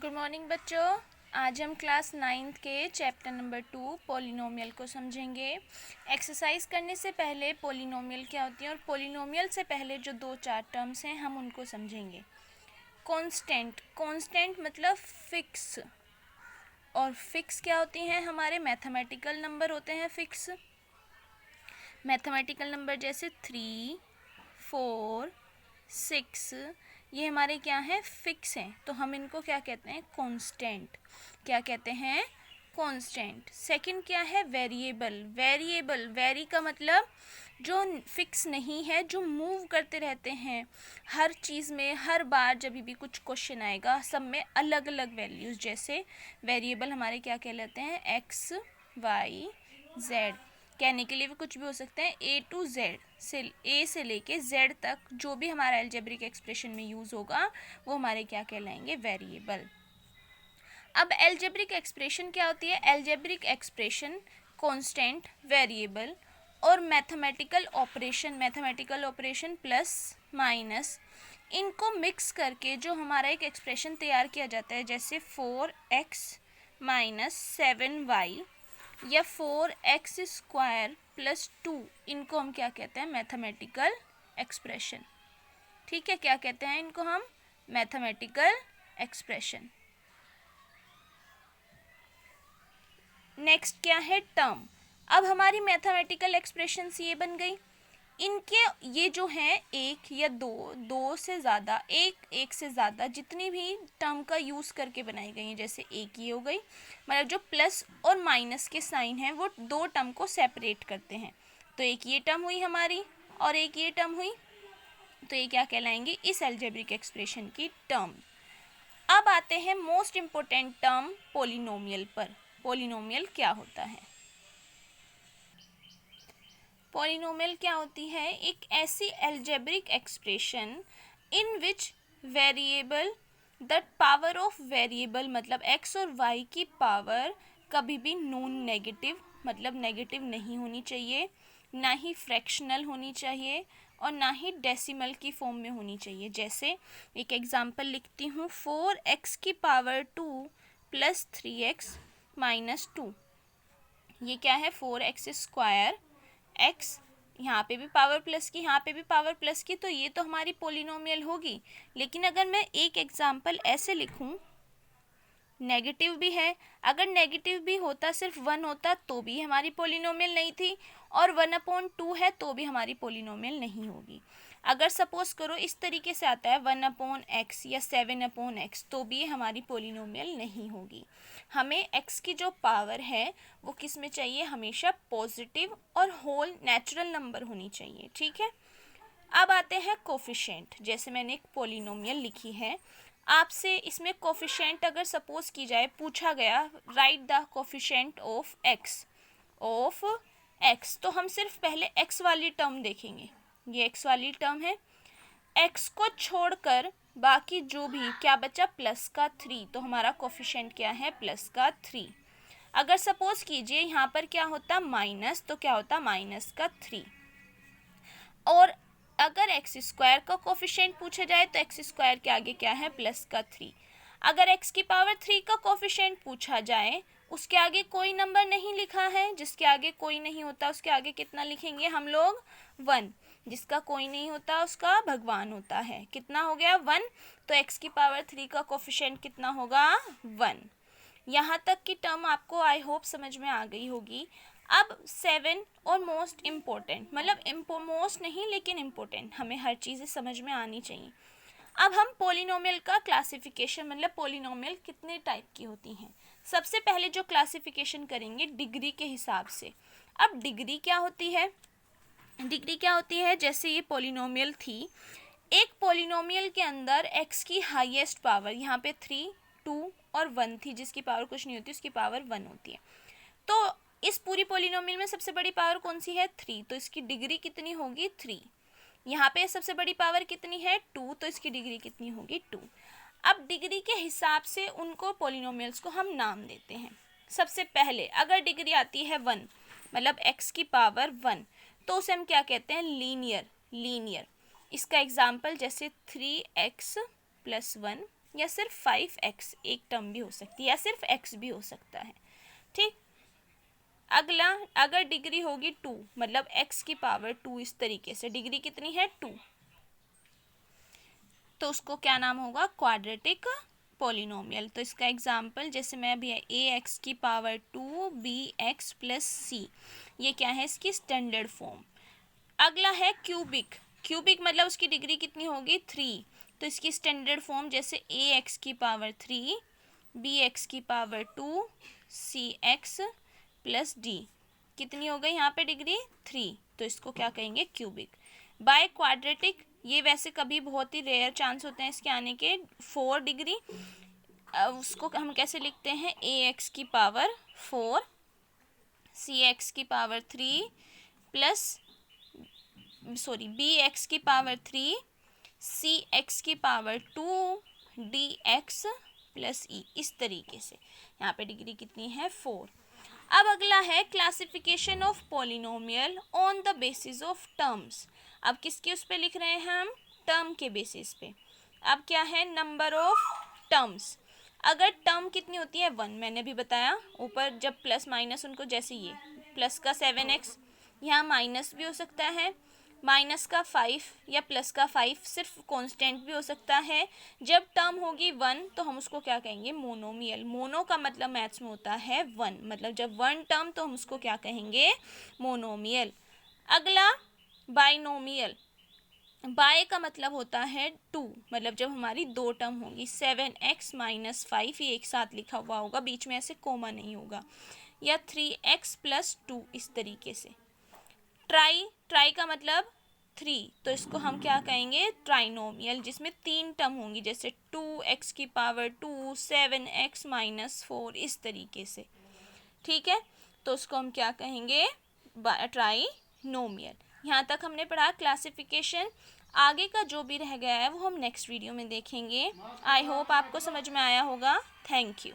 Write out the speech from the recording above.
Good morning बच्चों। आज हम क्लास 9th के चैप्टर नंबर 2 पॉलिनोमियल को समझेंगे। एक्सरसाइज करने से पहले पॉलिनोमियल क्या होती है और पॉलिनोमियल से पहले जो 2-4 टर्म्स हैं हम उनको समझेंगे। कांस्टेंट, कांस्टेंट मतलब फिक्स, और फिक्स क्या होती हैं? हमारे मैथमेटिकल नंबर होते हैं फिक्स। मैथमेटिकल नंबर जैसे 3, 4, 6, ये हमारे क्या हैं? फिक्स हैं। तो हम इनको क्या कहते हैं? कांस्टेंट। क्या कहते हैं? कांस्टेंट। सेकंड क्या है? वेरिएबल। वेरिएबल, वेरी का मतलब जो फिक्स नहीं है, जो मूव करते रहते हैं हर चीज़ में। हर बार जब भी कुछ क्वेश्चन आएगा सब में अलग अलग वैल्यूज़, जैसे वेरिएबल हमारे क्या कहलाते हैं? X, Y, Z. कहने के लिए भी कुछ भी हो सकते हैं। ए टू जेड से, ए से लेके जेड तक जो भी हमारा अलजेब्रिक एक्सप्रेशन में यूज़ होगा वो हमारे क्या कहलाएंगे? वेरिएबल। अब अलजेब्रिक एक्सप्रेशन क्या होती है? अलजेब्रिक एक्सप्रेशन कांस्टेंट, वेरिएबल और mathematical operation, mathematical operation plus minus, इनको मिक्स करके जो हमारा एक एक्सप्रेशन तैयार किया जाता है, जैसे 4x माइनस 7y या 4x स्क्वायर प्लस 2, इनको हम क्या कहते हैं? Mathematical expression. ठीक है, क्या कहते हैं इनको हम? Mathematical expression. नेक्स्ट क्या है? टर्म। अब हमारी मैथमेटिकल एक्सप्रेशंस ये बन गई। इनके ये जो हैं एक या दो, दो से ज़्यादा, एक से ज़्यादा जितनी भी टर्म का यूज़ करके बनाई गई हैं, जैसे एक ये हो गई, मतलब जो प्लस और माइनस के साइन हैं वो दो टर्म को सेपरेट करते हैं। तो एक ये टर्म हुई हमारी और एक ये टर्म हुई, तो ये क्या कहलाएंगे? इस अलजेब्रिक एक्सप्रेशन की टर्म। अब आते हैं मोस्ट इम्पोर्टेंट टर्म पॉलिनोमियल पर। पॉलिनोमियल क्या होता है? पॉलिनोमियल क्या होती है? एक ऐसी algebraic expression in which variable the power of variable, मतलब x और y की पावर कभी भी नॉन नेगेटिव, मतलब नेगेटिव नहीं होनी चाहिए, ना ही फ्रैक्शनल होनी चाहिए और ना ही डेसिमल की फॉर्म में होनी चाहिए। जैसे एक एग्जांपल लिखती हूँ, 4x की पावर 2 प्लस 3x माइनस 2। ये क्या है? 4x स्क्वायर, x यहाँ पे भी पावर प्लस की, यहाँ पे भी पावर प्लस की, तो ये तो हमारी पॉलिनोमियल होगी। लेकिन अगर मैं एक एग्जांपल ऐसे लिखूँ, नेगेटिव भी है, अगर नेगेटिव भी होता, सिर्फ 1 होता तो भी हमारी पॉलिनोमियल नहीं थी, और 1/2 है तो भी हमारी पॉलिनोमियल नहीं होगी। अगर सपोज करो इस तरीके से आता है 1/x या 7/x, तो भी हमारी पॉलिनोमियल नहीं होगी। हमें x की जो पावर है वो किस में चाहिए? हमेशा पॉजिटिव और होल नेचुरल नंबर होनी चाहिए। ठीक है, अब आते हैं कोफिशिएंट। जैसे मैंने एक पॉलिनोमियल लिखी है, आपसे इसमें कोफिशिएंट अगर सपोज की जाए, पूछा गया right the coefficient of x, तो हम सिर्फ पहले एक्स वाली टर्म देखेंगे। ये एक्स वाली टर्म है, एक्स को छोड़कर बाकी जो भी क्या बचा? प्लस का 3, तो हमारा कोफिशिएंट क्या है? प्लस का 3। अगर सपोज कीजिए यहाँ पर क्या होता? माइनस, तो क्या होता? माइनस का 3। और अगर एक्स स्क्वायर का कोफिशिएंट पूछा जाए तो एक्स स्क्वायर के आगे क्या है? प्लस का 3। अगर एक्स की पावर 3 का कोफिशिएंट पूछा जाए, उसके आगे कोई नंबर नहीं लिखा है, जिसके आगे कोई नहीं होता उसके आगे कितना लिखेंगे हम लोग? 1। जिसका कोई नहीं होता उसका भगवान होता है। कितना हो गया? 1। तो एक्स की पावर 3 का कोफिशिएंट कितना होगा? 1। यहाँ तक की टर्म आपको आई होप समझ में आ गई होगी। अब 7 और मोस्ट इम्पोर्टेंट, मतलब मोस्ट नहीं लेकिन इम्पोर्टेंट, हमें हर चीज़ें समझ में आनी चाहिए। अब हम पॉलिनोमियल का क्लासिफिकेशन, मतलब पॉलिनोमियल कितने टाइप की होती हैं, सबसे पहले जो क्लासिफिकेशन करेंगे डिग्री के हिसाब से। अब डिग्री क्या होती है? डिग्री क्या होती है? जैसे ये पॉलिनोमियल थी, एक पॉलिनोमियल के अंदर एक्स की हाईएस्ट पावर, यहाँ पे 3, 2 और 1 थी, जिसकी पावर कुछ नहीं होती उसकी पावर 1 होती है। तो इस पूरी पॉलिनोमियल में सबसे बड़ी पावर कौन सी है? 3, तो इसकी डिग्री कितनी होगी? 3। यहाँ पे सबसे बड़ी पावर कितनी है? 2, तो इसकी डिग्री कितनी होगी? 2। अब डिग्री के हिसाब से उनको पॉलिनोमियल्स को हम नाम देते हैं। सबसे पहले अगर डिग्री आती है 1, मतलब x की पावर 1, तो उसे हम क्या कहते हैं? लीनियर। लीनियर। इसका एग्जाम्पल जैसे 3x + 1 या सिर्फ 5x एक टर्म भी हो सकती है, या सिर्फ x भी हो सकता है। ठीक, अगला, अगर डिग्री होगी 2, मतलब x की पावर 2, इस तरीके से डिग्री कितनी है 2, तो उसको क्या नाम होगा, क्वाड्रेटिक पॉलिनोमियल। तो इसका एग्जाम्पल जैसे मैं अभी ax की पावर 2 bx प्लस सी, ये क्या है, इसकी स्टैंडर्ड फॉर्म। अगला है क्यूबिक, क्यूबिक मतलब उसकी डिग्री कितनी होगी 3, तो इसकी स्टैंडर्ड फॉर्म जैसे ax की पावर 3 bx की पावर 2 cx प्लस डी, कितनी हो गई यहाँ पे डिग्री 3, तो इसको क्या कहेंगे, क्यूबिक। बाय क्वाड्रेटिक, ये वैसे कभी बहुत ही रेयर चांस होते हैं इसके आने के, 4 डिग्री, उसको हम कैसे लिखते हैं, ax की पावर 4 cx की पावर 3 प्लस bx की पावर 3 cx की पावर 2 dx प्लस ई, इस तरीके से यहाँ पे डिग्री कितनी है 4। अब अगला है classification of polynomial on the basis of terms. अब किसके उस पे लिख रहे हैं हम, टर्म के बेसिस पे। अब क्या है, नंबर ऑफ टर्म्स। अगर टर्म कितनी होती है 1, मैंने भी बताया ऊपर, जब प्लस माइनस उनको, जैसे ये प्लस का 7x, यहाँ माइनस भी हो सकता है, माइनस का 5 या प्लस का 5 सिर्फ कांस्टेंट भी हो सकता है। जब टर्म होगी 1 तो हम उसको क्या कहेंगे, मोनोमियल। मोनो का मतलब मैथ्स में होता है 1, मतलब जब 1 टर्म तो हम उसको क्या कहेंगे, मोनोमियल। अगला बाइनोमियल, बाय का मतलब होता है 2, मतलब जब हमारी 2 टर्म होंगी, 7x माइनस 5, ये एक साथ लिखा हुआ होगा, बीच में ऐसे कोमा नहीं होगा, या 3x प्लस 2, इस तरीके से। ट्राई, ट्राई का मतलब 3, तो इसको हम क्या कहेंगे, ट्राइनोमियल, जिसमें 3 टर्म होंगी, जैसे 2x की पावर 2 7x माइनस 4, इस तरीके से। ठीक है, तो उसको हम क्या कहेंगे, ट्राइनोमियल। यहाँ तक हमने पढ़ा क्लासिफिकेशन। आगे का जो भी रह गया है वो हम नेक्स्ट वीडियो में देखेंगे। आई होप आपको समझ में आया होगा। Thank you.